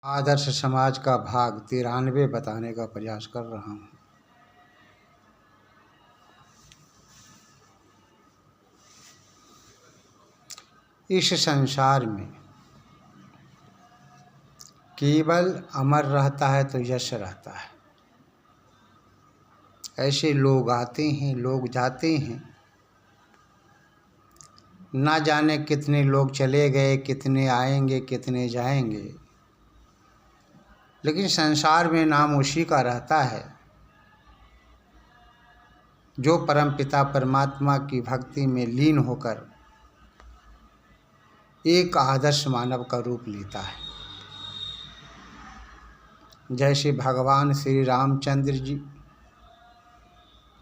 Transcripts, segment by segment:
आदर्श समाज का भाग 93 बताने का प्रयास कर रहा हूँ। इस संसार में केवल अमर रहता है तो यश रहता है। ऐसे लोग आते हैं, लोग जाते हैं, ना जाने कितने लोग चले गए, कितने आएंगे, कितने जाएंगे, लेकिन संसार में नाम उसी का रहता है जो परमपिता परमात्मा की भक्ति में लीन होकर एक आदर्श मानव का रूप लेता है। जैसे भगवान श्री रामचंद्र जी,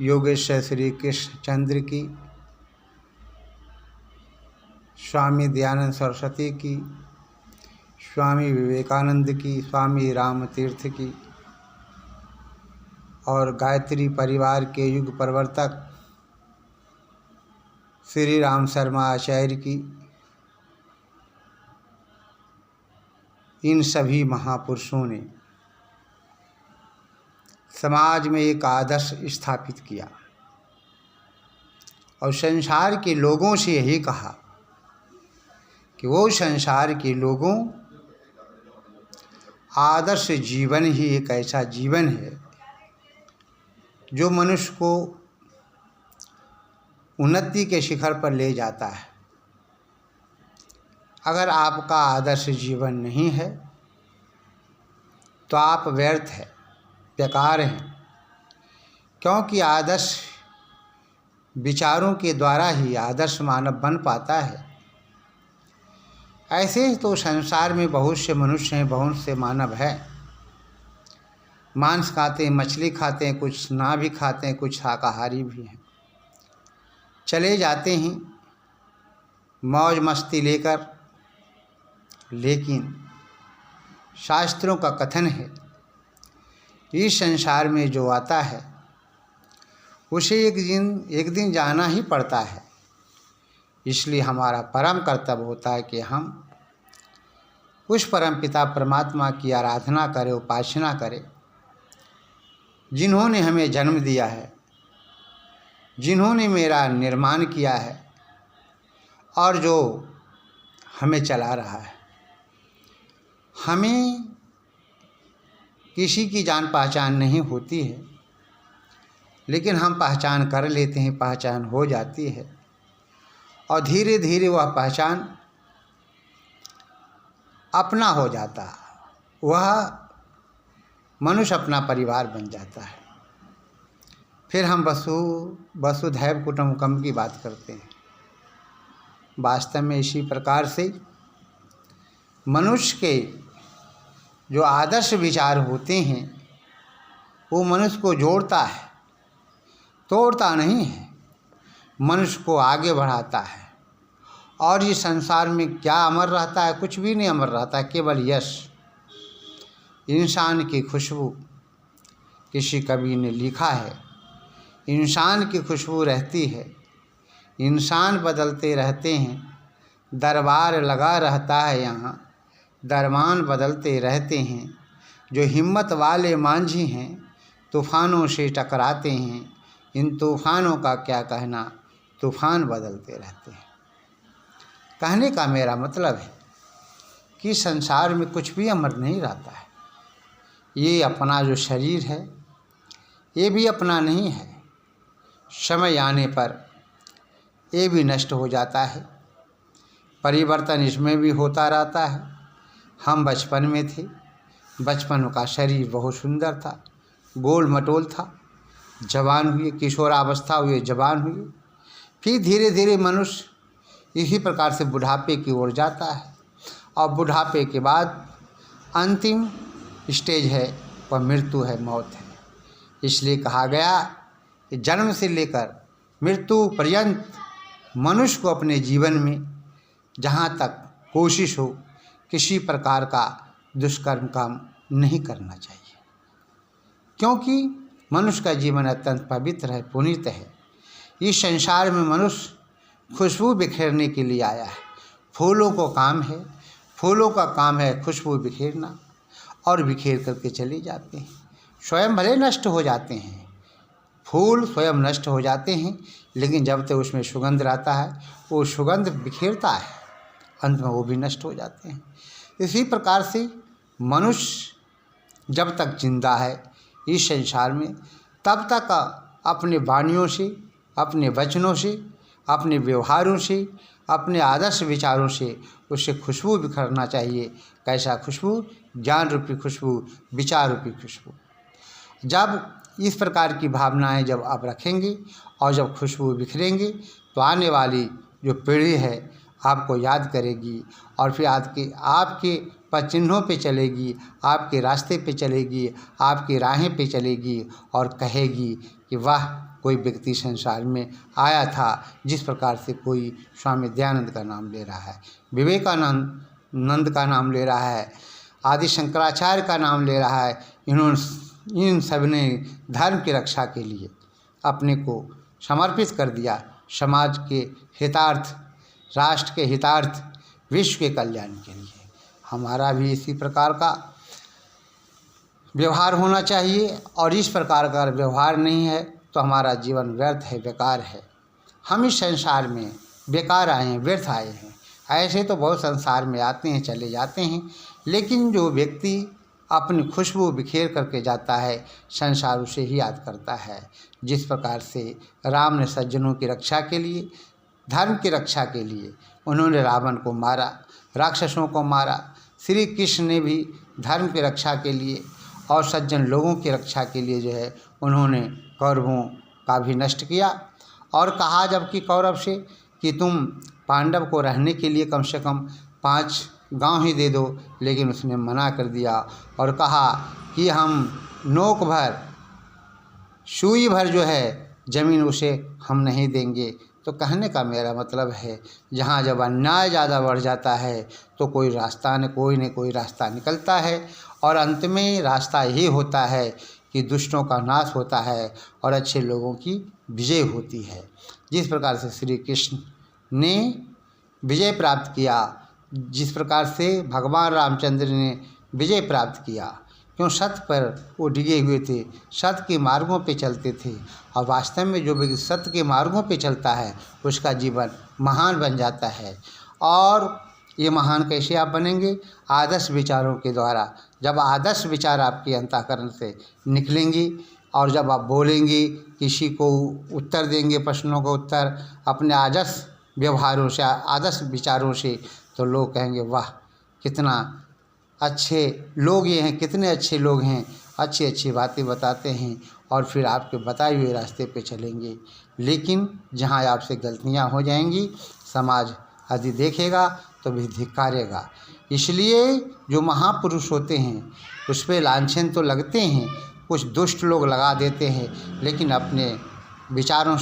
योगेश्वर श्री कृष्ण चंद्र की, स्वामी दयानंद सरस्वती की, स्वामी विवेकानंद की, स्वामी राम तीर्थ की और गायत्री परिवार के युग प्रवर्तक श्री राम शर्मा आचार्य की, इन सभी महापुरुषों ने समाज में एक आदर्श स्थापित किया और संसार के लोगों से यही कहा कि वो संसार के लोगों, आदर्श जीवन ही एक ऐसा जीवन है जो मनुष्य को उन्नति के शिखर पर ले जाता है। अगर आपका आदर्श जीवन नहीं है तो आप व्यर्थ हैं, बेकार हैं, क्योंकि आदर्श विचारों के द्वारा ही आदर्श मानव बन पाता है। ऐसे तो संसार में बहुत से मनुष्य हैं, बहुत से मानव हैं, मांस खाते हैं, मछली खाते हैं, कुछ ना भी खाते हैं, कुछ शाकाहारी भी हैं, चले जाते हैं मौज मस्ती लेकर। लेकिन शास्त्रों का कथन है इस संसार में जो आता है उसे एक दिन जाना ही पड़ता है। इसलिए हमारा परम कर्तव्य होता है कि हम उस परम पिता परमात्मा की आराधना करें, उपासना करें, जिन्होंने हमें जन्म दिया है, जिन्होंने मेरा निर्माण किया है और जो हमें चला रहा है। हमें किसी की जान पहचान नहीं होती है, लेकिन हम पहचान कर लेते हैं, पहचान हो जाती है और धीरे धीरे वह पहचान अपना हो जाता है, वह मनुष्य अपना परिवार बन जाता है। फिर हम वसुधैव कुटुम्बकम की बात करते हैं। वास्तव में इसी प्रकार से मनुष्य के जो आदर्श विचार होते हैं वो मनुष्य को जोड़ता है, तोड़ता नहीं है, मनुष्य को आगे बढ़ाता है। और इस संसार में क्या अमर रहता है? कुछ भी नहीं अमर रहता है, केवल यश। इंसान की खुशबू, किसी कवि ने लिखा है, इंसान की खुशबू रहती है, इंसान बदलते रहते हैं, दरबार लगा रहता है यहाँ, दरबान बदलते रहते हैं। जो हिम्मत वाले मांझी हैं तूफ़ानों से टकराते हैं, इन तूफ़ानों का क्या कहना, तूफ़ान बदलते रहते हैं। कहने का मेरा मतलब है कि संसार में कुछ भी अमर नहीं रहता है। ये अपना जो शरीर है ये भी अपना नहीं है, समय आने पर ये भी नष्ट हो जाता है, परिवर्तन इसमें भी होता रहता है। हम बचपन में थे, बचपन का शरीर बहुत सुंदर था, गोल मटोल था, जवान हुए, किशोरावस्था हुए, जवान हुए, फिर धीरे धीरे मनुष्य इसी प्रकार से बुढ़ापे की ओर जाता है और बुढ़ापे के बाद अंतिम स्टेज है वह मृत्यु है, मौत है। इसलिए कहा गया कि जन्म से लेकर मृत्यु पर्यंत मनुष्य को अपने जीवन में जहाँ तक कोशिश हो किसी प्रकार का दुष्कर्म काम नहीं करना चाहिए, क्योंकि मनुष्य का जीवन अत्यंत पवित्र है, पुनीत है। इस संसार में मनुष्य खुशबू बिखेरने के लिए आया है। फूलों को काम है, फूलों का काम है खुशबू बिखेरना। और बिखेर करके चले जाते हैं। स्वयं भले नष्ट हो जाते हैं, फूल स्वयं नष्ट हो जाते हैं, लेकिन जब तक उसमें सुगंध रहता है वो सुगंध बिखेरता है, अंत में वो भी नष्ट हो जाते हैं। इसी प्रकार से मनुष्य जब तक जिंदा है इस संसार में, तब तक अपने वाणियों से, अपने वचनों से, अपने व्यवहारों से, अपने आदर्श विचारों से उससे खुशबू बिखरना चाहिए। कैसा खुशबू? ज्ञान रूपी खुशबू, विचार रूपी खुशबू। जब इस प्रकार की भावनाएं जब आप रखेंगे और जब खुशबू बिखरेंगे तो आने वाली जो पीढ़ी है आपको याद करेगी और फिर आपके पद चिन्हों पे चलेगी, आपके रास्ते पे चलेगी, आपकी राहें पे चलेगी और कहेगी कि वाह, कोई व्यक्ति संसार में आया था। जिस प्रकार से कोई स्वामी दयानंद का नाम ले रहा है, विवेकानंद का नाम ले रहा है, आदि शंकराचार्य का नाम ले रहा है, इन सब ने धर्म की रक्षा के लिए अपने को समर्पित कर दिया, समाज के हितार्थ, राष्ट्र के हितार्थ, विश्व के कल्याण के लिए। हमारा भी इसी प्रकार का व्यवहार होना चाहिए और इस प्रकार का व्यवहार नहीं है तो हमारा जीवन व्यर्थ है, बेकार है। हम इस संसार में बेकार आए हैं, व्यर्थ आए हैं। ऐसे तो बहुत संसार में आते हैं, चले जाते हैं, लेकिन जो व्यक्ति अपनी खुशबू बिखेर करके जाता है, संसार उसे ही याद करता है। जिस प्रकार से राम ने सज्जनों की रक्षा के लिए, धर्म की रक्षा के लिए उन्होंने रावण को मारा, राक्षसों को मारा, श्री कृष्ण ने भी धर्म की रक्षा के लिए और सज्जन लोगों की रक्षा के लिए जो है उन्होंने कौरवों का भी नष्ट किया। और कहा जबकि कौरव से कि तुम पांडव को रहने के लिए कम से कम 5 गांव ही दे दो, लेकिन उसने मना कर दिया और कहा कि हम नोक भर, सुई भर जो है ज़मीन उसे हम नहीं देंगे। तो कहने का मेरा मतलब है, जहाँ जब अन्याय ज़्यादा बढ़ जाता है तो कोई न कोई रास्ता निकलता है और अंत में रास्ता ये होता है कि दुष्टों का नाश होता है और अच्छे लोगों की विजय होती है। जिस प्रकार से श्री कृष्ण ने विजय प्राप्त किया, जिस प्रकार से भगवान रामचंद्र ने विजय प्राप्त किया, क्यों? सत्य पर वो डिगे हुए थे, सत्य के मार्गों पे चलते थे। और वास्तव में जो व्यक्ति सत्य के मार्गों पे चलता है उसका जीवन महान बन जाता है। और ये महान कैसे आप बनेंगे? आदर्श विचारों के द्वारा। जब आदर्श विचार आपके अंतःकरण से निकलेंगी और जब आप बोलेंगे, किसी को उत्तर देंगे, प्रश्नों का उत्तर अपने आदर्श व्यवहारों से, आदर्श विचारों से, तो लोग कहेंगे वाह, कितना अच्छे लोग ये हैं, कितने अच्छे लोग हैं, अच्छी अच्छी बातें बताते हैं और फिर आपके बताए हुए रास्ते पे चलेंगे। लेकिन जहाँ आपसे गलतियाँ हो जाएंगी, समाज यदि देखेगा तो भी धिक्कारेगा। इसलिए जो महापुरुष होते हैं उस पर लांछन तो लगते हैं, कुछ दुष्ट लोग लगा देते हैं, लेकिन अपने विचारों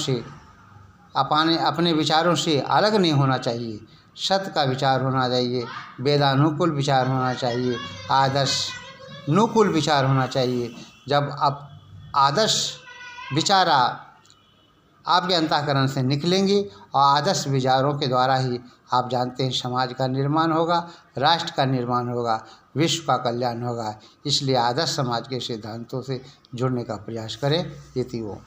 से अलग नहीं होना चाहिए। सत्य का विचार होना चाहिए, वेदानुकूल विचार होना चाहिए, आदर्शानुकूल विचार होना चाहिए। जब आप आदर्श विचार आपके अंतःकरण से निकलेंगे और आदर्श विचारों के द्वारा ही आप जानते हैं समाज का निर्माण होगा, राष्ट्र का निर्माण होगा, विश्व का कल्याण होगा। इसलिए आदर्श समाज के सिद्धांतों से जुड़ने का प्रयास करें। इति वो।